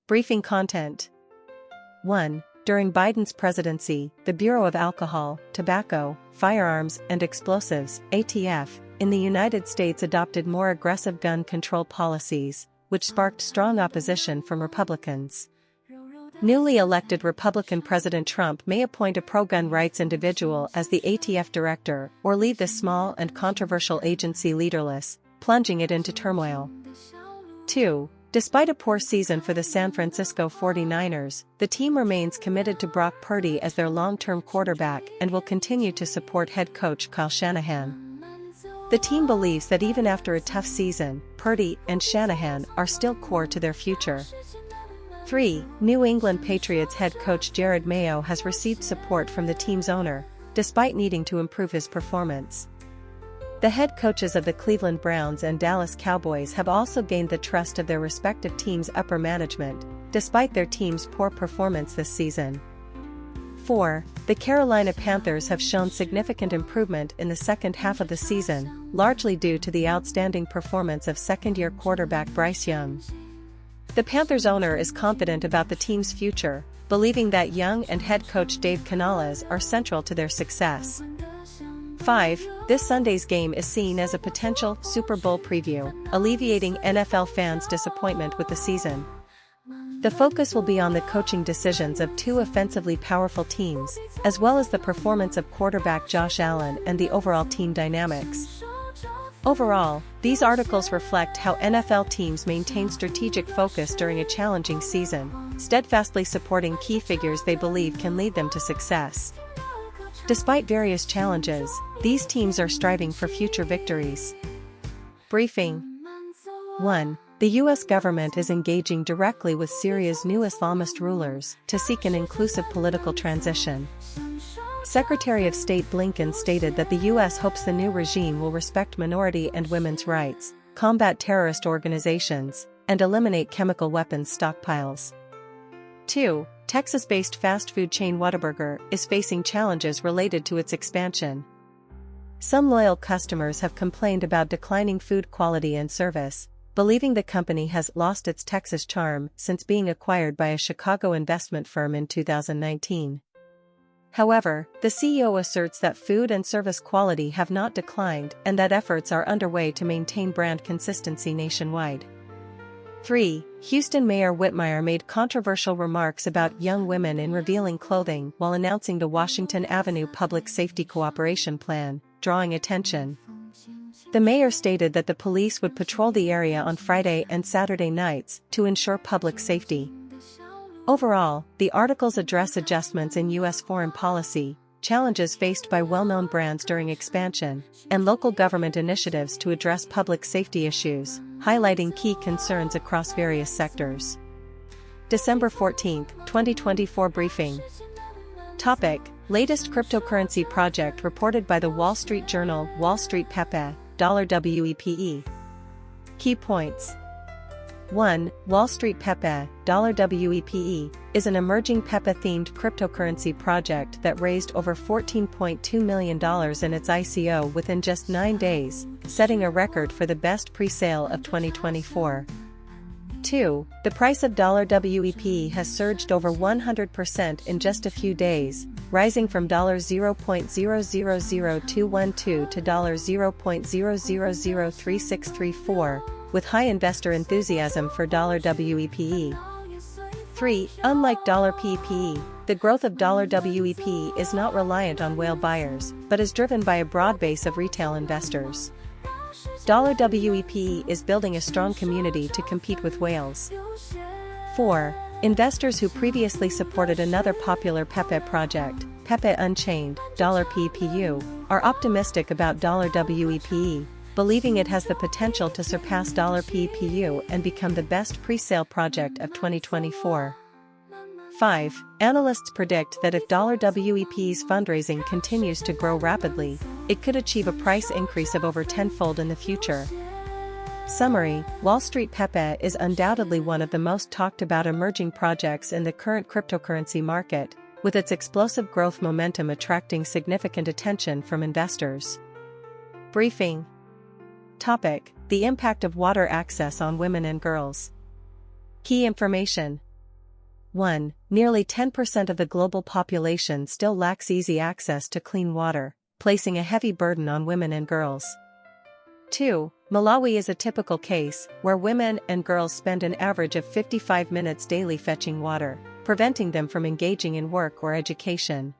Briefing content. 1. During Biden's presidency, the Bureau of Alcohol, Tobacco, Firearms and Explosives, ATF, in the United States adopted more aggressive gun control policies, which sparked strong opposition from Republicans. Newly elected Republican President Trump may appoint a pro-gun rights individual as the ATF director or leave the small and controversial agency leaderless, plunging it into turmoil. 2. Despite a poor season for the San Francisco 49ers, the team remains committed to Brock Purdy as their long-term quarterback and will continue to support head coach Kyle Shanahan. The team believes that even after a tough season, Purdy and Shanahan are still core to their future. 3. New England Patriots head coach Jerod Mayo has received support from the team's owner, despite needing to improve his performance. The head coaches of the Cleveland Browns and Dallas Cowboys have also gained the trust of their respective teams' upper management, despite their team's poor performance this season. 4. The Carolina Panthers have shown significant improvement in the second half of the season, largely due to the outstanding performance of second-year quarterback Bryce Young. The Panthers owner is confident about the team's future, believing that Young and head coach Dave Canales are central to their success. 5. This Sunday's game is seen as a potential Super Bowl preview, alleviating NFL fans' disappointment with the season. The focus will be on the coaching decisions of two offensively powerful teams, as well as the performance of quarterback Josh Allen and the overall team dynamics. Overall, these articles reflect how NFL teams maintain strategic focus during a challenging season, steadfastly supporting key figures they believe can lead them to success. Despite various challenges, these teams are striving for future victories. Briefing. 1. The U.S. government is engaging directly with Syria's new Islamist rulers to seek an inclusive political transition. Secretary of State Blinken stated that the U.S. hopes the new regime will respect minority and women's rights, combat terrorist organizations, and eliminate chemical weapons stockpiles. 2. Texas-based fast food chain Whataburger is facing challenges related to its expansion. Some loyal customers have complained about declining food quality and service, believing the company has lost its Texas charm since being acquired by a Chicago investment firm in 2019. However, the CEO asserts that food and service quality have not declined and that efforts are underway to maintain brand consistency nationwide. 3. Houston Mayor Whitmire made controversial remarks about young women in revealing clothing while announcing the Washington Avenue Public Safety Cooperation Plan, drawing attention. The mayor stated that the police would patrol the area on Friday and Saturday nights to ensure public safety. Overall, the articles address adjustments in U.S. foreign policy, challenges faced by well-known brands during expansion, and local government initiatives to address public safety issues, highlighting key concerns across various sectors. December 14, 2024 briefing. Topic: Latest cryptocurrency project reported by the Wall Street Journal. Wall Street Pepe, $WEPE. Key points. 1. Wall Street Pepe, $WEPE, is an emerging Pepe-themed cryptocurrency project that raised over $14.2 million in its ICO within just 9 days, setting a record for the best pre-sale of 2024. 2. The price of $WEPE has surged over 100% in just a few days, rising from $0.000212 to $0.0003634, with high investor enthusiasm for $WEPE. 3. Unlike $PPE, the growth of $WEPE is not reliant on whale buyers, but is driven by a broad base of retail investors. $WEPE is building a strong community to compete with whales. 4. Investors who previously supported another popular Pepe project, Pepe Unchained, $PPU, are optimistic about $WEPE, believing it has the potential to surpass $PPU and become the best pre-sale project of 2024. 5. Analysts predict that if $WEPE's fundraising continues to grow rapidly, it could achieve a price increase of over tenfold in the future. Summary: Wall Street Pepe is undoubtedly one of the most talked about emerging projects in the current cryptocurrency market, with its explosive growth momentum attracting significant attention from investors. Briefing. Topic: The impact of water access on women and girls. Key information. 1. Nearly 10% of the global population still lacks easy access to clean water, placing a heavy burden on women and girls. 2. Malawi is a typical case, where women and girls spend an average of 55 minutes daily fetching water, preventing them from engaging in work or education.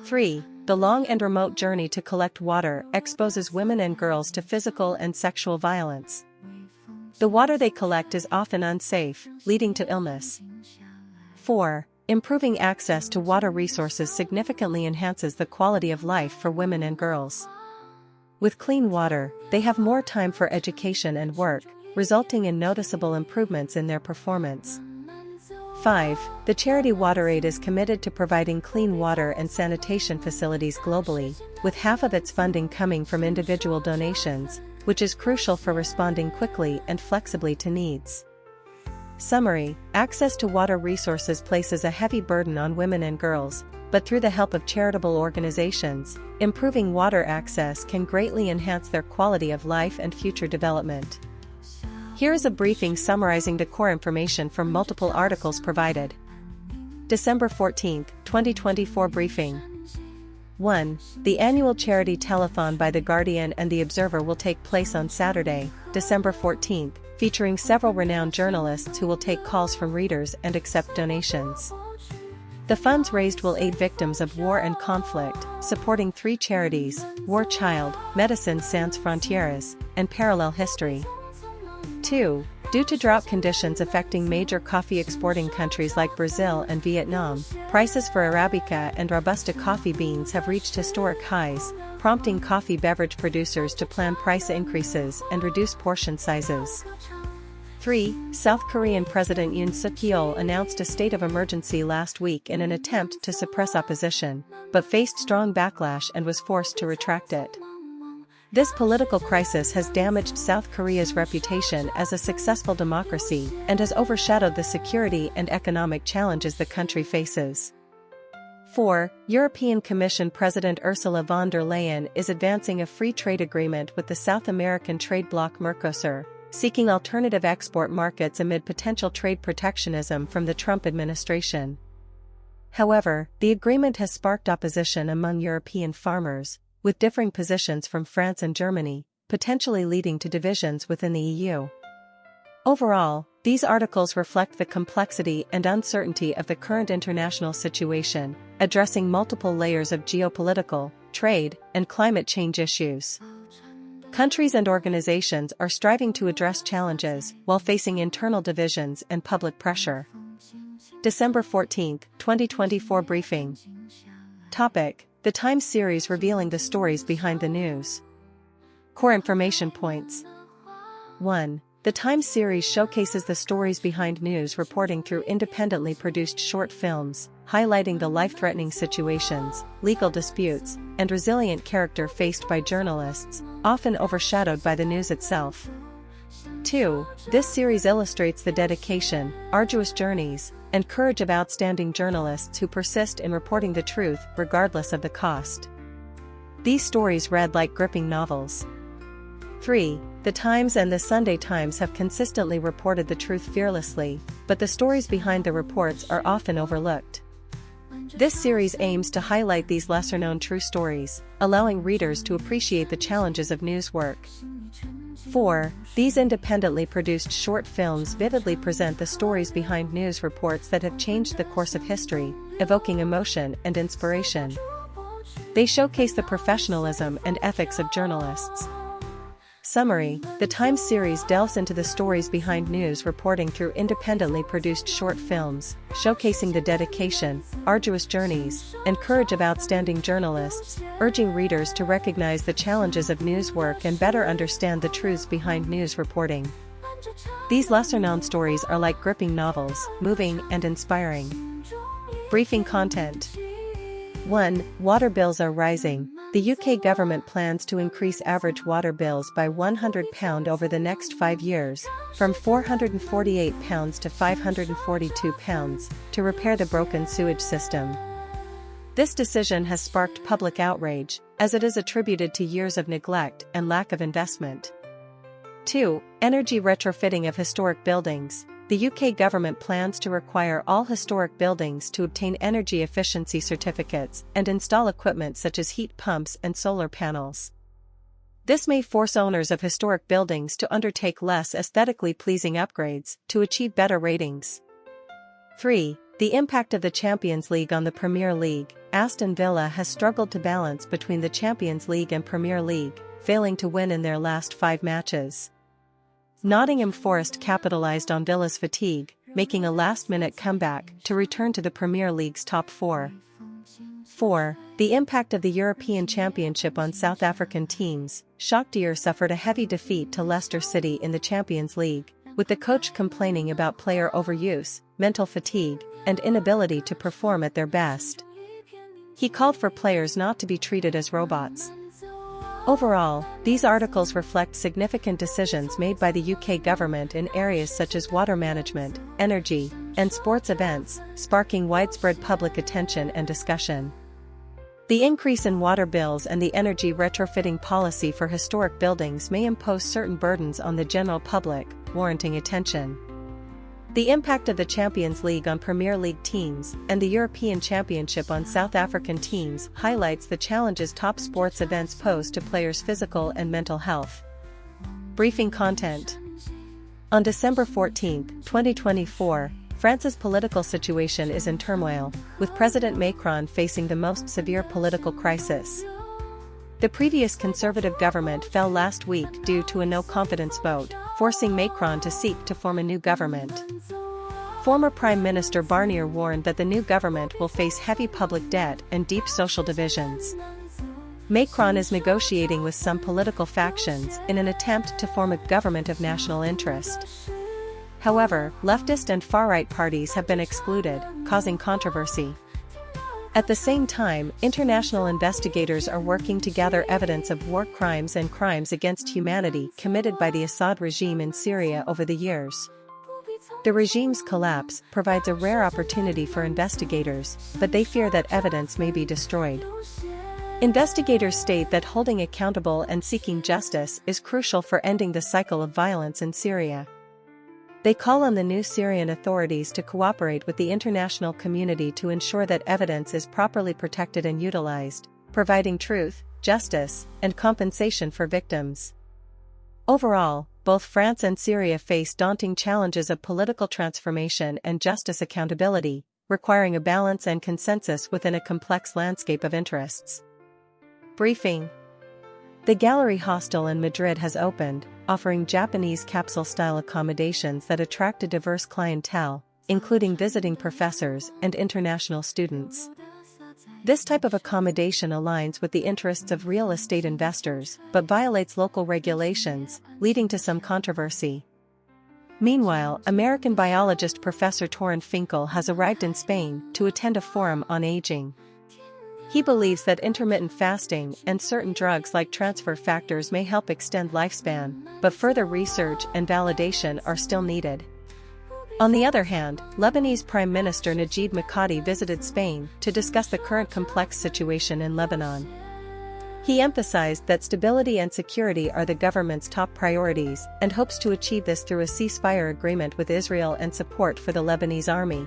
3. The long and remote journey to collect water exposes women and girls to physical and sexual violence. The water they collect is often unsafe, leading to illness. 4. Improving access to water resources significantly enhances the quality of life for women and girls. With clean water, they have more time for education and work, resulting in noticeable improvements in their performance. 5. The charity WaterAid is committed to providing clean water and sanitation facilities globally, with half of its funding coming from individual donations, which is crucial for responding quickly and flexibly to needs. Summary: access to water resources places a heavy burden on women and girls, but through the help of charitable organizations, improving water access can greatly enhance their quality of life and future development. Here is a briefing summarizing the core information from multiple articles provided. December 14, 2024 briefing. 1. The annual charity telethon by The Guardian and The Observer will take place on Saturday, December 14, featuring several renowned journalists who will take calls from readers and accept donations. The funds raised will aid victims of war and conflict, supporting 3 charities: War Child, Médecins Sans Frontières, and Parallel History. 2. Due to drought conditions affecting major coffee exporting countries like Brazil and Vietnam, prices for Arabica and Robusta coffee beans have reached historic highs, prompting coffee beverage producers to plan price increases and reduce portion sizes. 3. South Korean President Yoon Suk-yeol announced a state of emergency last week in an attempt to suppress opposition, but faced strong backlash and was forced to retract it. This political crisis has damaged South Korea's reputation as a successful democracy and has overshadowed the security and economic challenges the country faces. 4. European Commission President Ursula von der Leyen is advancing a free trade agreement with the South American trade bloc Mercosur, seeking alternative export markets amid potential trade protectionism from the Trump administration. However, the agreement has sparked opposition among European farmers, with differing positions from France and Germany, potentially leading to divisions within the EU. Overall, these articles reflect the complexity and uncertainty of the current international situation, addressing multiple layers of geopolitical, trade, and climate change issues. Countries and organizations are striving to address challenges while facing internal divisions and public pressure. December 14, 2024 briefing. Topic: The Times series revealing the stories behind the news. Core information points. 1. The Times series showcases the stories behind news reporting through independently produced short films, highlighting the life-threatening situations, legal disputes, and resilient character faced by journalists, often overshadowed by the news itself. 2. This series illustrates the dedication, arduous journeys, and courage of outstanding journalists who persist in reporting the truth regardless of the cost. These stories read like gripping novels. 3. The Times and the Sunday Times have consistently reported the truth fearlessly, but the stories behind the reports are often overlooked. This series aims to highlight these lesser-known true stories, allowing readers to appreciate the challenges of news work. 4. These independently produced short films vividly present the stories behind news reports that have changed the course of history, evoking emotion and inspiration. They showcase the professionalism and ethics of journalists. Summary: The Times series delves into the stories behind news reporting through independently produced short films, showcasing the dedication, arduous journeys, and courage of outstanding journalists, urging readers to recognize the challenges of news work and better understand the truths behind news reporting. These lesser-known stories are like gripping novels, moving and inspiring. Briefing content. 1. Water bills are rising. The UK government plans to increase average water bills by £100 over the next 5 years, from £448 to £542, to repair the broken sewage system. This decision has sparked public outrage, as it is attributed to years of neglect and lack of investment. 2. Energy retrofitting of historic buildings. the UK government plans to require all historic buildings to obtain energy efficiency certificates and install equipment such as heat pumps and solar panels. This may force owners of historic buildings to undertake less aesthetically pleasing upgrades to achieve better ratings. 3. The impact of the Champions League on the Premier League. Aston Villa has struggled to balance between the Champions League and Premier League, failing to win in their last 5 matches. Nottingham Forest capitalised on Villa's fatigue, making a last-minute comeback to return to the Premier League's top 4. 4. The impact of the European Championship on South African teams. Shakhtar suffered a heavy defeat to Leicester City in the Champions League, with the coach complaining about player overuse, mental fatigue, and inability to perform at their best. He called for players not to be treated as robots. Overall, these articles reflect significant decisions made by the UK government in areas such as water management, energy, and sports events, sparking widespread public attention and discussion. The increase in water bills and the energy retrofitting policy for historic buildings may impose certain burdens on the general public, warranting attention. The impact of the Champions League on Premier League teams and the European Championship on South African teams highlights the challenges top sports events pose to players' physical and mental health. Briefing content. On December 14, 2024, France's political situation is in turmoil, with President Macron facing the most severe political crisis. The previous conservative government fell last week due to a no-confidence vote, forcing Macron to seek to form a new government. Former Prime Minister Barnier warned that the new government will face heavy public debt and deep social divisions. Macron is negotiating with some political factions in an attempt to form a government of national interest. However, leftist and far-right parties have been excluded, causing controversy. At the same time, international investigators are working to gather evidence of war crimes and crimes against humanity committed by the Assad regime in Syria over the years. The regime's collapse provides a rare opportunity for investigators, but they fear that evidence may be destroyed. Investigators state that holding accountable and seeking justice is crucial for ending the cycle of violence in Syria. They call on the new Syrian authorities to cooperate with the international community to ensure that evidence is properly protected and utilized, providing truth, justice, and compensation for victims. Overall, both France and Syria face daunting challenges of political transformation and justice accountability, requiring a balance and consensus within a complex landscape of interests. Briefing. The Gallery Hostel in Madrid has opened, offering Japanese capsule-style accommodations that attract a diverse clientele, including visiting professors and international students. This type of accommodation aligns with the interests of real estate investors, but violates local regulations, leading to some controversy. Meanwhile, American biologist Professor Torren Finkel has arrived in Spain to attend a forum on aging. He believes that intermittent fasting and certain drugs like transfer factors may help extend lifespan, but further research and validation are still needed. On the other hand, Lebanese Prime Minister Najib Mikati visited Spain to discuss the current complex situation in Lebanon. He emphasized that stability and security are the government's top priorities and hopes to achieve this through a ceasefire agreement with Israel and support for the Lebanese army.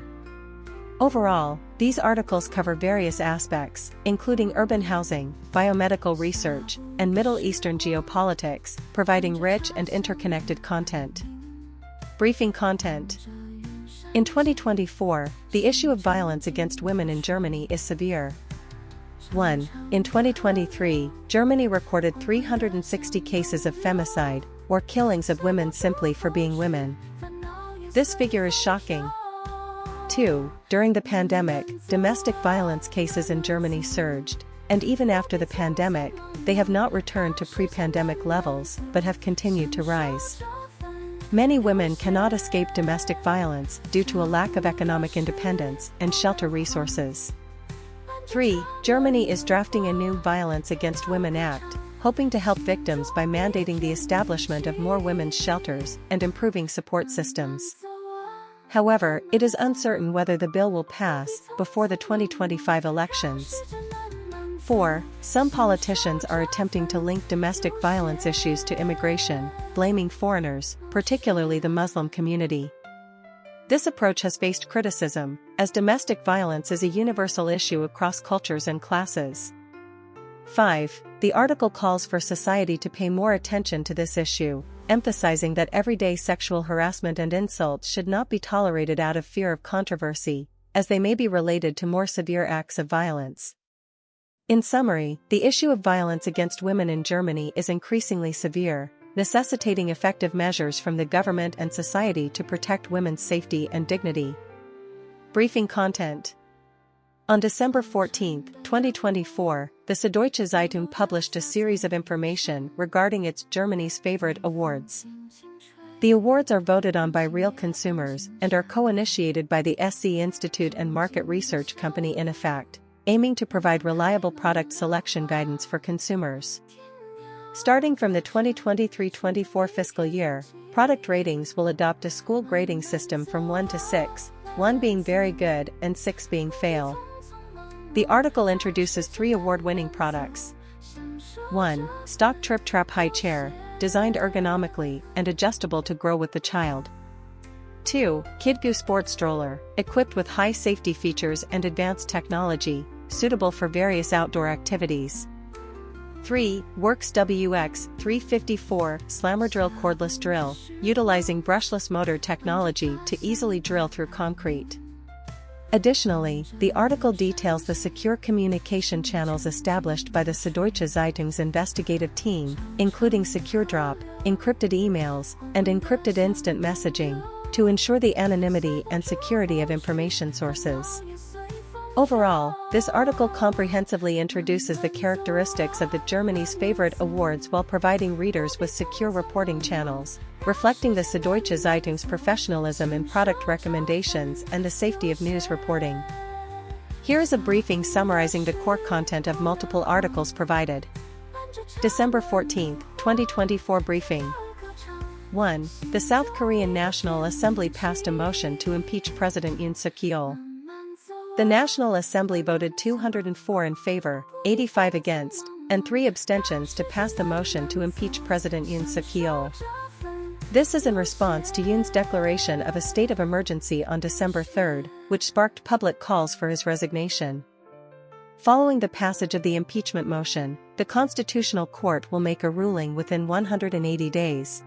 Overall, these articles cover various aspects, including urban housing, biomedical research, and Middle Eastern geopolitics, providing rich and interconnected content. Briefing content. In 2024, the issue of violence against women in Germany is severe. 1. In 2023, Germany recorded 360 cases of femicide, or killings of women simply for being women. This figure is shocking. 2. During the pandemic, domestic violence cases in Germany surged, and even after the pandemic, they have not returned to pre-pandemic levels but have continued to rise. Many women cannot escape domestic violence due to a lack of economic independence and shelter resources. 3. Germany is drafting a new Violence Against Women Act, hoping to help victims by mandating the establishment of more women's shelters and improving support systems. However, it is uncertain whether the bill will pass before the 2025 elections. 4. Some politicians are attempting to link domestic violence issues to immigration, blaming foreigners, particularly the Muslim community. This approach has faced criticism, as domestic violence is a universal issue across cultures and classes. 5. The article calls for society to pay more attention to this issue, emphasizing that everyday sexual harassment and insults should not be tolerated out of fear of controversy, as they may be related to more severe acts of violence. In summary, the issue of violence against women in Germany is increasingly severe, necessitating effective measures from the government and society to protect women's safety and dignity. Briefing content. On December 14, 2024, the Süddeutsche Zeitung published a series of information regarding its Germany's Favorite Awards. The awards are voted on by real consumers and are co-initiated by the SC Institute and market research company InEffect, aiming to provide reliable product selection guidance for consumers. Starting from the 2023-24 fiscal year, product ratings will adopt a school grading system from 1 to 6, 1 being very good and 6 being fail. The article introduces 3 award-winning products. 1. Stock Trip Trap High Chair, designed ergonomically and adjustable to grow with the child. 2. KidGoo Sport Stroller, equipped with high safety features and advanced technology, suitable for various outdoor activities. 3. Works WX 354 Slammer Drill Cordless Drill, utilizing brushless motor technology to easily drill through concrete. Additionally, the article details the secure communication channels established by the Süddeutsche Zeitung's investigative team, including secure drop, encrypted emails, and encrypted instant messaging, to ensure the anonymity and security of information sources. Overall, this article comprehensively introduces the characteristics of the Germany's Favorite Awards while providing readers with secure reporting channels, reflecting the Süddeutsche Zeitung's professionalism in product recommendations and the safety of news reporting. Here is a briefing summarizing the core content of multiple articles provided. December 14, 2024 briefing. 1. The South Korean National Assembly passed a motion to impeach President Yoon Suk-yeol. The National Assembly voted 204 in favor, 85 against, and 3 abstentions to pass the motion to impeach President Yoon Suk-yeol. This is in response to Yoon's declaration of a state of emergency on December 3, which sparked public calls for his resignation. Following the passage of the impeachment motion, the Constitutional Court will make a ruling within 180 days.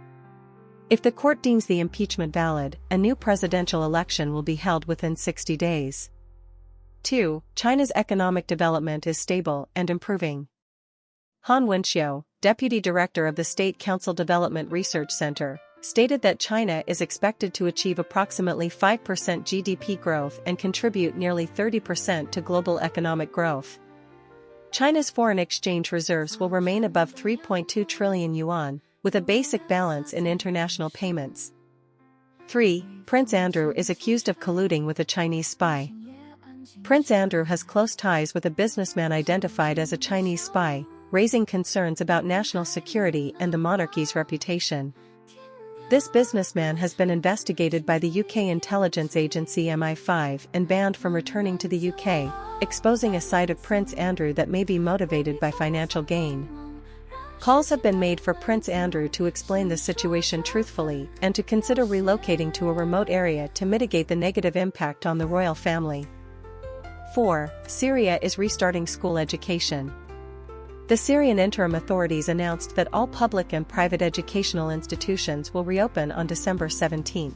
If the court deems the impeachment valid, a new presidential election will be held within 60 days. 2. China's economic development is stable and improving. Han Wenxiu, deputy director of the State Council Development Research Center, stated that China is expected to achieve approximately 5% GDP growth and contribute nearly 30% to global economic growth. China's foreign exchange reserves will remain above 3.2 trillion yuan, with a basic balance in international payments. 3. Prince Andrew is accused of colluding with a Chinese spy. Prince Andrew has close ties with a businessman identified as a Chinese spy, raising concerns about national security and the monarchy's reputation. This businessman has been investigated by the UK intelligence agency MI5 and banned from returning to the UK, exposing a side of Prince Andrew that may be motivated by financial gain. Calls have been made for Prince Andrew to explain the situation truthfully and to consider relocating to a remote area to mitigate the negative impact on the royal family. 4. Syria is restarting school education. The Syrian interim authorities announced that all public and private educational institutions will reopen on December 17.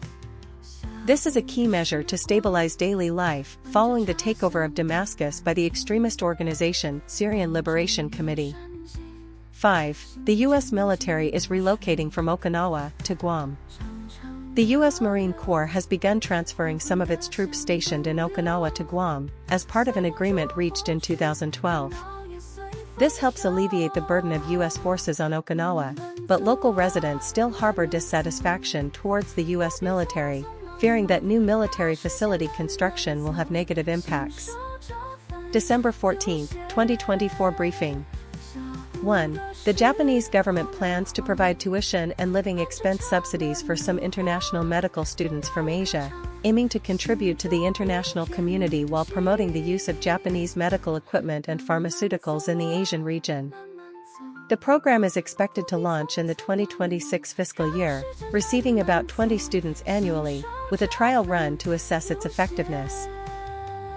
This is a key measure to stabilize daily life following the takeover of Damascus by the extremist organization Syrian Liberation Committee. 5. The U.S. military is relocating from Okinawa to Guam. The U.S. Marine Corps has begun transferring some of its troops stationed in Okinawa to Guam, as part of an agreement reached in 2012. This helps alleviate the burden of U.S. forces on Okinawa, but local residents still harbor dissatisfaction towards the U.S. military, fearing that new military facility construction will have negative impacts. December 14, 2024 briefing. 1. The Japanese government plans to provide tuition and living expense subsidies for some international medical students from Asia, aiming to contribute to the international community while promoting the use of Japanese medical equipment and pharmaceuticals in the Asian region. The program is expected to launch in the 2026 fiscal year, receiving about 20 students annually, with a trial run to assess its effectiveness.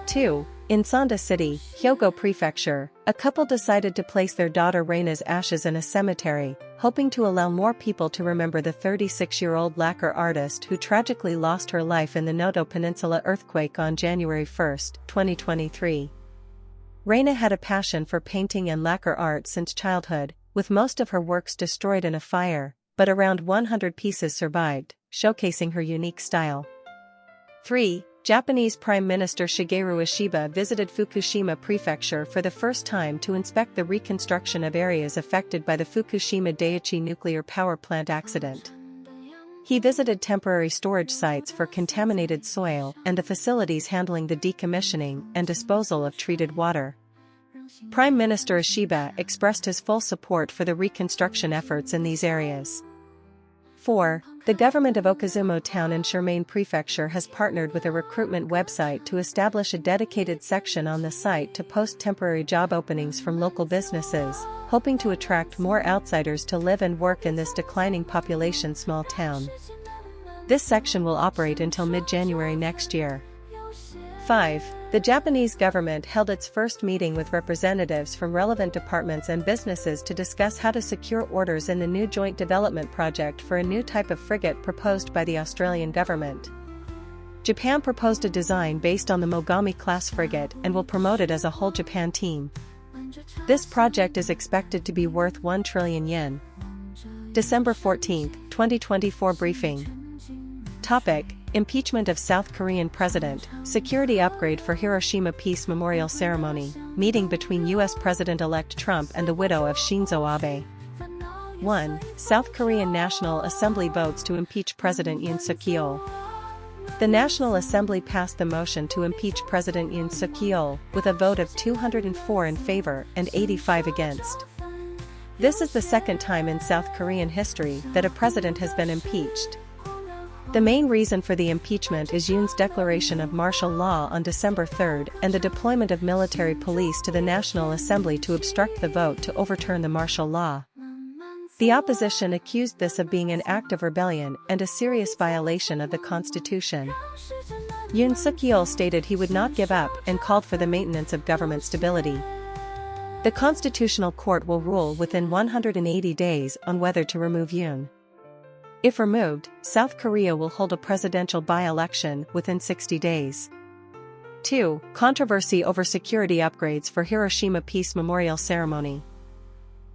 2. In Sanda City, Hyogo Prefecture, a couple decided to place their daughter Reina's ashes in a cemetery, hoping to allow more people to remember the 36-year-old lacquer artist who tragically lost her life in the Noto Peninsula earthquake on January 1, 2023. Reina had a passion for painting and lacquer art since childhood, with most of her works destroyed in a fire, but around 100 pieces survived, showcasing her unique style. 3. Japanese Prime Minister Shigeru Ishiba visited Fukushima Prefecture for the first time to inspect the reconstruction of areas affected by the Fukushima Daiichi nuclear power plant accident. He visited temporary storage sites for contaminated soil and the facilities handling the decommissioning and disposal of treated water. Prime Minister Ishiba expressed his full support for the reconstruction efforts in these areas. 4. The government of Okazumo Town in Shirmane Prefecture has partnered with a recruitment website to establish a dedicated section on the site to post temporary job openings from local businesses, hoping to attract more outsiders to live and work in this declining population small town. This section will operate until mid-January next year. 5. The Japanese government held its first meeting with representatives from relevant departments and businesses to discuss how to secure orders in the new joint development project for a new type of frigate proposed by the Australian government. Japan proposed a design based on the Mogami-class frigate and will promote it as a whole Japan team. This project is expected to be worth 1 trillion yen. December 14, 2024 briefing. Topic: Impeachment of South Korean President, security upgrade for Hiroshima Peace Memorial Ceremony, meeting between U.S. President-elect Trump and the widow of Shinzo Abe. 1. South Korean National Assembly votes to impeach President Yoon Suk-yeol. The National Assembly passed the motion to impeach President Yoon Suk-yeol with a vote of 204 in favor and 85 against. This is the second time in South Korean history that a president has been impeached. The main reason for the impeachment is Yoon's declaration of martial law on December 3 and the deployment of military police to the National Assembly to obstruct the vote to overturn the martial law. The opposition accused this of being an act of rebellion and a serious violation of the Constitution. Yoon Suk-yeol stated he would not give up and called for the maintenance of government stability. The Constitutional Court will rule within 180 days on whether to remove Yoon. If removed, South Korea will hold a presidential by-election within 60 days. 2. Controversy over security upgrades for Hiroshima Peace Memorial Ceremony.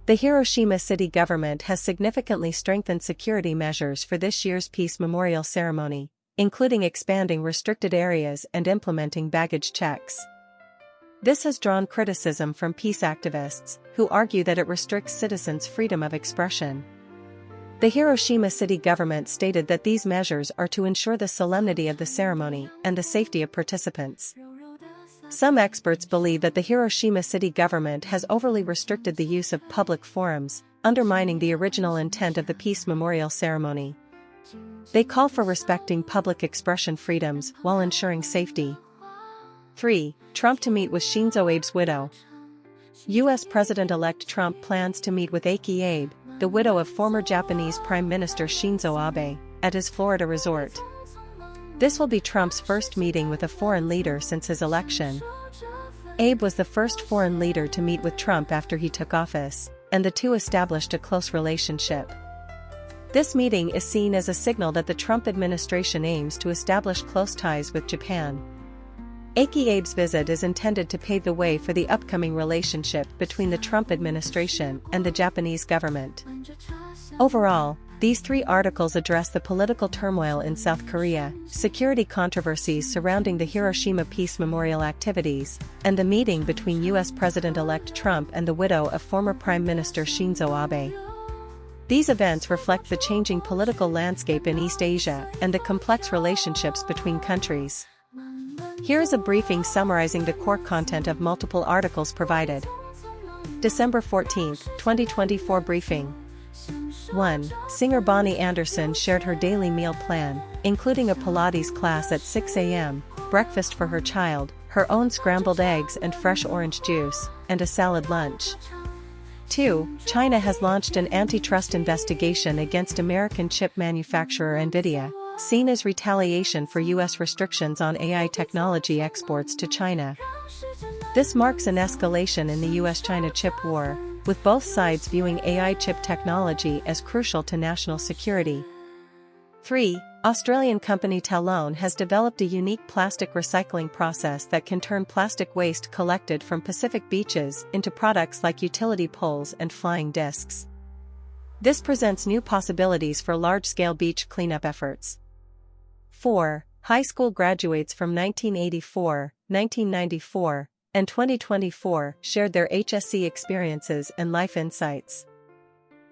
The Hiroshima city government has significantly strengthened security measures for this year's Peace Memorial Ceremony, including expanding restricted areas and implementing baggage checks. This has drawn criticism from peace activists, who argue that it restricts citizens' freedom of expression. The Hiroshima city government stated that these measures are to ensure the solemnity of the ceremony and the safety of participants. Some experts believe that the Hiroshima city government has overly restricted the use of public forums, undermining the original intent of the Peace Memorial Ceremony. They call for respecting public expression freedoms while ensuring safety. 3. Trump to meet with Shinzo Abe's widow. U.S. President-elect Trump plans to meet with Aiki Abe, the widow of former Japanese Prime Minister Shinzo Abe, at his Florida resort. This will be Trump's first meeting with a foreign leader since his election. Abe was the first foreign leader to meet with Trump after he took office, and the two established a close relationship. This meeting is seen as a signal that the Trump administration aims to establish close ties with Japan. Aiki Abe's visit is intended to pave the way for the upcoming relationship between the Trump administration and the Japanese government. Overall, these three articles address the political turmoil in South Korea, security controversies surrounding the Hiroshima Peace Memorial activities, and the meeting between U.S. President-elect Trump and the widow of former Prime Minister Shinzo Abe. These events reflect the changing political landscape in East Asia and the complex relationships between countries. Here is a briefing summarizing the core content of multiple articles provided. December 14, 2024 briefing. 1. Singer Bonnie Anderson shared her daily meal plan, including a Pilates class at 6 a.m., breakfast for her child, her own scrambled eggs and fresh orange juice, and a salad lunch. 2. China has launched an antitrust investigation against American chip manufacturer Nvidia, seen as retaliation for U.S. restrictions on AI technology exports to China. This marks an escalation in the U.S.-China chip war, with both sides viewing AI chip technology as crucial to national security. 3. Australian company Talon has developed a unique plastic recycling process that can turn plastic waste collected from Pacific beaches into products like utility poles and flying discs. This presents new possibilities for large-scale beach cleanup efforts. 4. High school graduates from 1984, 1994, and 2024 shared their HSC experiences and life insights.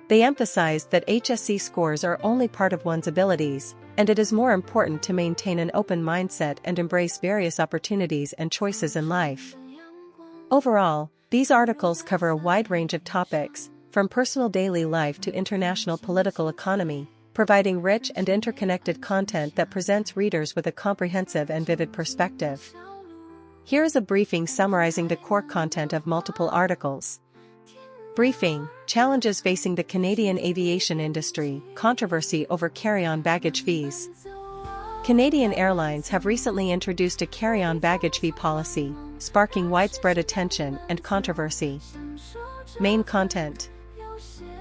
They emphasized that HSC scores are only part of one's abilities, and it is more important to maintain an open mindset and embrace various opportunities and choices in life. Overall, these articles cover a wide range of topics, from personal daily life to international political economy, providing rich and interconnected content that presents readers with a comprehensive and vivid perspective. Here is a briefing summarizing the core content of multiple articles. Briefing: Challenges facing the Canadian aviation industry, controversy over carry-on baggage fees. Canadian Airlines have recently introduced a carry-on baggage fee policy, sparking widespread attention and controversy. Main content.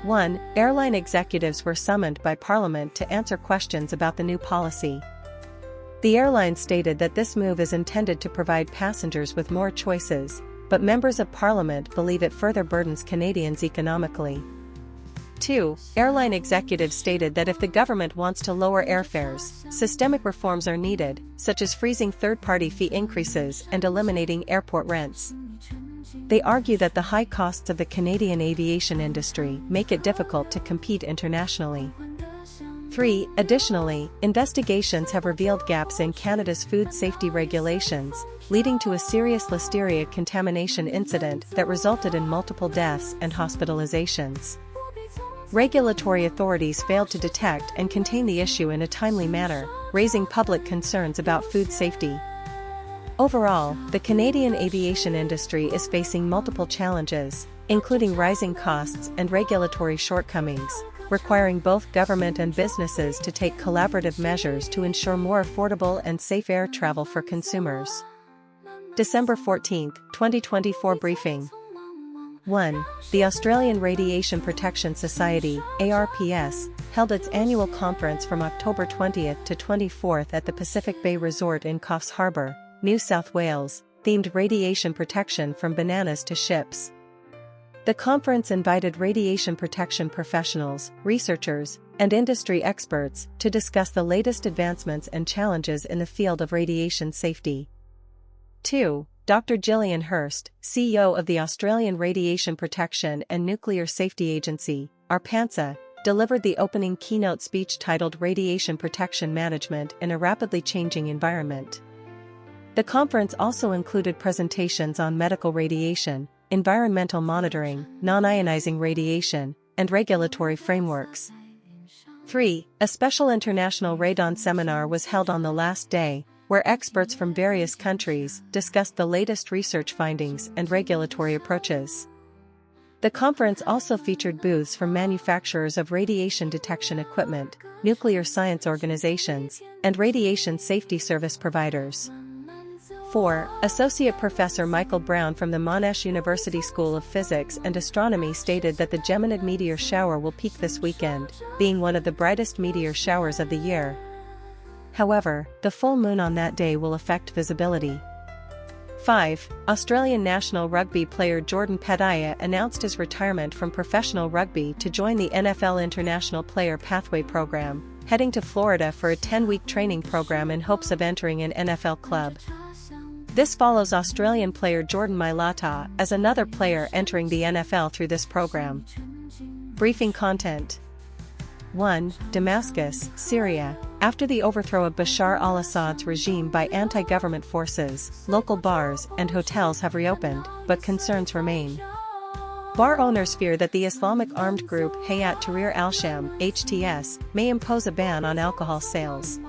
1. Airline executives were summoned by Parliament to answer questions about the new policy. The airline stated that this move is intended to provide passengers with more choices, but members of Parliament believe it further burdens Canadians economically. 2. Airline executives stated that if the government wants to lower airfares, systemic reforms are needed, such as freezing third-party fee increases and eliminating airport rents. They argue that the high costs of the Canadian aviation industry make it difficult to compete internationally. 3. Additionally, investigations have revealed gaps in Canada's food safety regulations, leading to a serious listeria contamination incident that resulted in multiple deaths and hospitalizations. Regulatory authorities failed to detect and contain the issue in a timely manner, raising public concerns about food safety. Overall, the Canadian aviation industry is facing multiple challenges, including rising costs and regulatory shortcomings, requiring both government and businesses to take collaborative measures to ensure more affordable and safe air travel for consumers. December 14, 2024 briefing. 1. The Australian Radiation Protection Society, ARPS, held its annual conference from October 20th to 24th at the Pacific Bay Resort in Coffs Harbour, New South Wales, themed Radiation Protection from Bananas to Ships. The conference invited radiation protection professionals, researchers, and industry experts to discuss the latest advancements and challenges in the field of radiation safety. 2. Dr. Gillian Hurst, CEO of the Australian Radiation Protection and Nuclear Safety Agency, ARPANSA, delivered the opening keynote speech titled Radiation Protection Management in a Rapidly Changing Environment. The conference also included presentations on medical radiation, environmental monitoring, non-ionizing radiation, and regulatory frameworks. 3. A special international radon seminar was held on the last day, where experts from various countries discussed the latest research findings and regulatory approaches. The conference also featured booths from manufacturers of radiation detection equipment, nuclear science organizations, and radiation safety service providers. 4. Associate Professor Michael Brown from the Monash University School of Physics and Astronomy stated that the Geminid meteor shower will peak this weekend, being one of the brightest meteor showers of the year. However, the full moon on that day will affect visibility. 5. Australian national rugby player Jordan Pedaya announced his retirement from professional rugby to join the NFL International Player Pathway Program, heading to Florida for a 10-week training program in hopes of entering an NFL club. This follows Australian player Jordan Mailata as another player entering the NFL through this program. Briefing content. 1. Damascus, Syria. After the overthrow of Bashar al-Assad's regime by anti-government forces, local bars and hotels have reopened, but concerns remain. Bar owners fear that the Islamic armed group Hayat Tahrir al-Sham (HTS) may impose a ban on alcohol sales.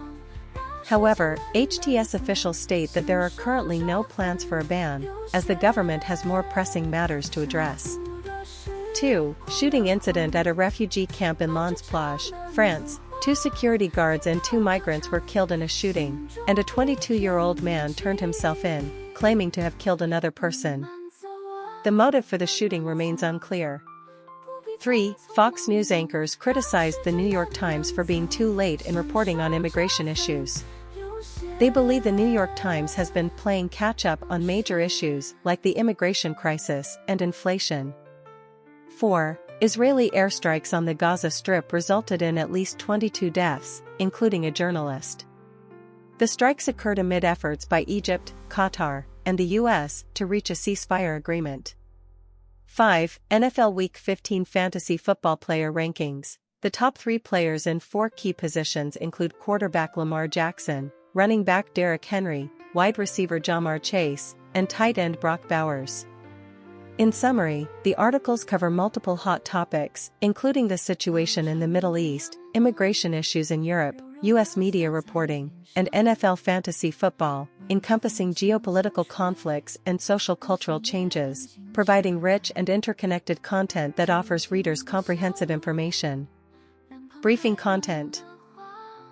However, HTS officials state that there are currently no plans for a ban, as the government has more pressing matters to address. 2. Shooting incident at a refugee camp in Lens Plage, France. 2 security guards and 2 migrants were killed in a shooting, and a 22-year-old man turned himself in, claiming to have killed another person. The motive for the shooting remains unclear. 3. Fox News anchors criticized the New York Times for being too late in reporting on immigration issues. They believe the New York Times has been playing catch-up on major issues like the immigration crisis and inflation. 4. Israeli airstrikes on the Gaza Strip resulted in at least 22 deaths, including a journalist. The strikes occurred amid efforts by Egypt, Qatar, and the U.S. to reach a ceasefire agreement. 5. NFL Week 15 Fantasy Football Player Rankings. The top 3 players in 4 key positions include quarterback Lamar Jackson, running back Derrick Henry, wide receiver Ja'Marr Chase, and tight end Brock Bowers. In summary, the articles cover multiple hot topics, including the situation in the Middle East, immigration issues in Europe, U.S. media reporting, and NFL fantasy football, encompassing geopolitical conflicts and social-cultural changes, providing rich and interconnected content that offers readers comprehensive information. Briefing content.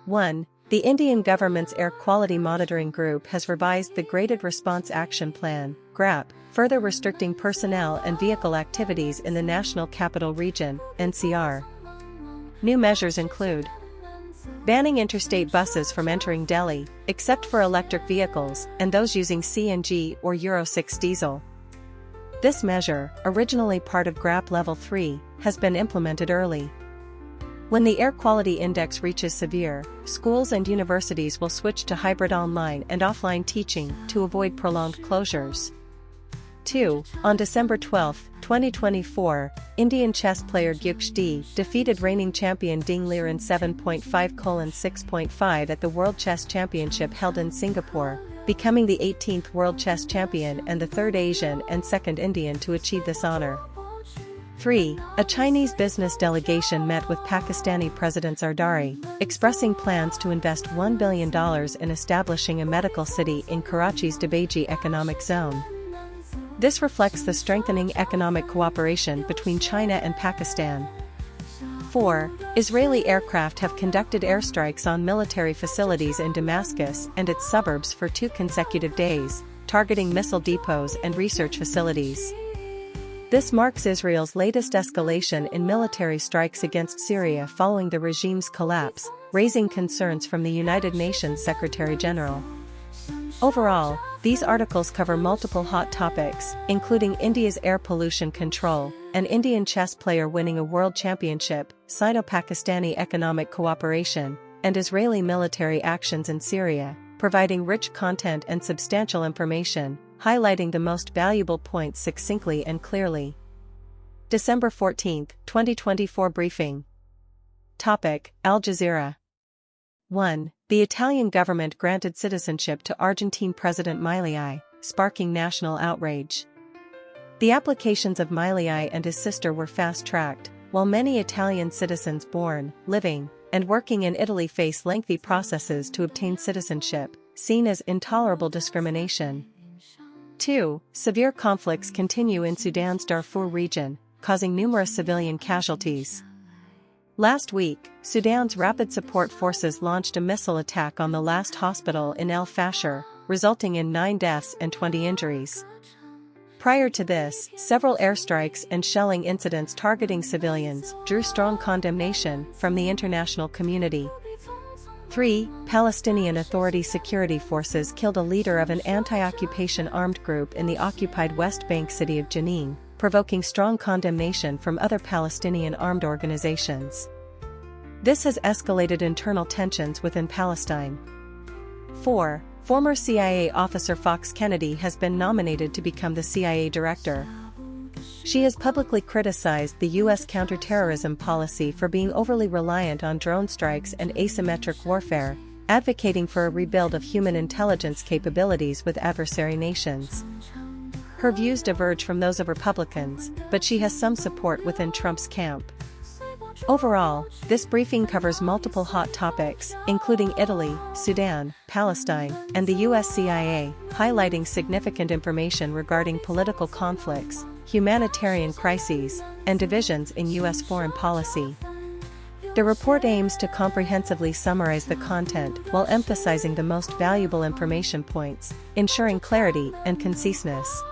1. The Indian government's Air Quality Monitoring Group has revised the Graded Response Action Plan, GRAP, further restricting personnel and vehicle activities in the National Capital Region, NCR. New measures include banning interstate buses from entering Delhi, except for electric vehicles and those using CNG or Euro 6 diesel. This measure, originally part of GRAP Level 3, has been implemented early. When the air quality index reaches severe, schools and universities will switch to hybrid online and offline teaching to avoid prolonged closures. 2. On December 12, 2024, Indian chess player Gyuksdi defeated reigning champion Ding Liren 7.5:6.5 at the World Chess Championship held in Singapore, becoming the 18th World Chess Champion and the 3rd Asian and 2nd Indian to achieve this honor. 3. A Chinese business delegation met with Pakistani President Zardari, expressing plans to invest $1 billion in establishing a medical city in Karachi's Dubaiji economic zone. This reflects the strengthening economic cooperation between China and Pakistan. 4. Israeli aircraft have conducted airstrikes on military facilities in Damascus and its suburbs for 2 consecutive days, targeting missile depots and research facilities. This marks Israel's latest escalation in military strikes against Syria following the regime's collapse, raising concerns from the United Nations Secretary-General. Overall, these articles cover multiple hot topics, including India's air pollution control, an Indian chess player winning a world championship, Sino-Pakistani economic cooperation, and Israeli military actions in Syria, providing rich content and substantial information, highlighting the most valuable points succinctly and clearly. December 14, 2024 Briefing. Topic: Al Jazeera. 1. The Italian government granted citizenship to Argentine President Milei, sparking national outrage. The applications of Milei and his sister were fast-tracked, while many Italian citizens born, living, and working in Italy face lengthy processes to obtain citizenship, seen as intolerable discrimination. 2. Severe conflicts continue in Sudan's Darfur region, causing numerous civilian casualties. Last week, Sudan's Rapid Support Forces launched a missile attack on the last hospital in El Fasher, resulting in 9 deaths and 20 injuries. Prior to this, several airstrikes and shelling incidents targeting civilians drew strong condemnation from the international community. 3. Palestinian Authority security forces killed a leader of an anti-occupation armed group in the occupied West Bank city of Jenin, provoking strong condemnation from other Palestinian armed organizations. This has escalated internal tensions within Palestine. 4. Former CIA officer Fox Kennedy has been nominated to become the CIA director. She has publicly criticized the U.S. counterterrorism policy for being overly reliant on drone strikes and asymmetric warfare, advocating for a rebuild of human intelligence capabilities with adversary nations. Her views diverge from those of Republicans, but she has some support within Trump's camp. Overall, this briefing covers multiple hot topics, including Italy, Sudan, Palestine, and the U.S. CIA, highlighting significant information regarding political conflicts, humanitarian crises, and divisions in U.S. foreign policy. The report aims to comprehensively summarize the content while emphasizing the most valuable information points, ensuring clarity and conciseness.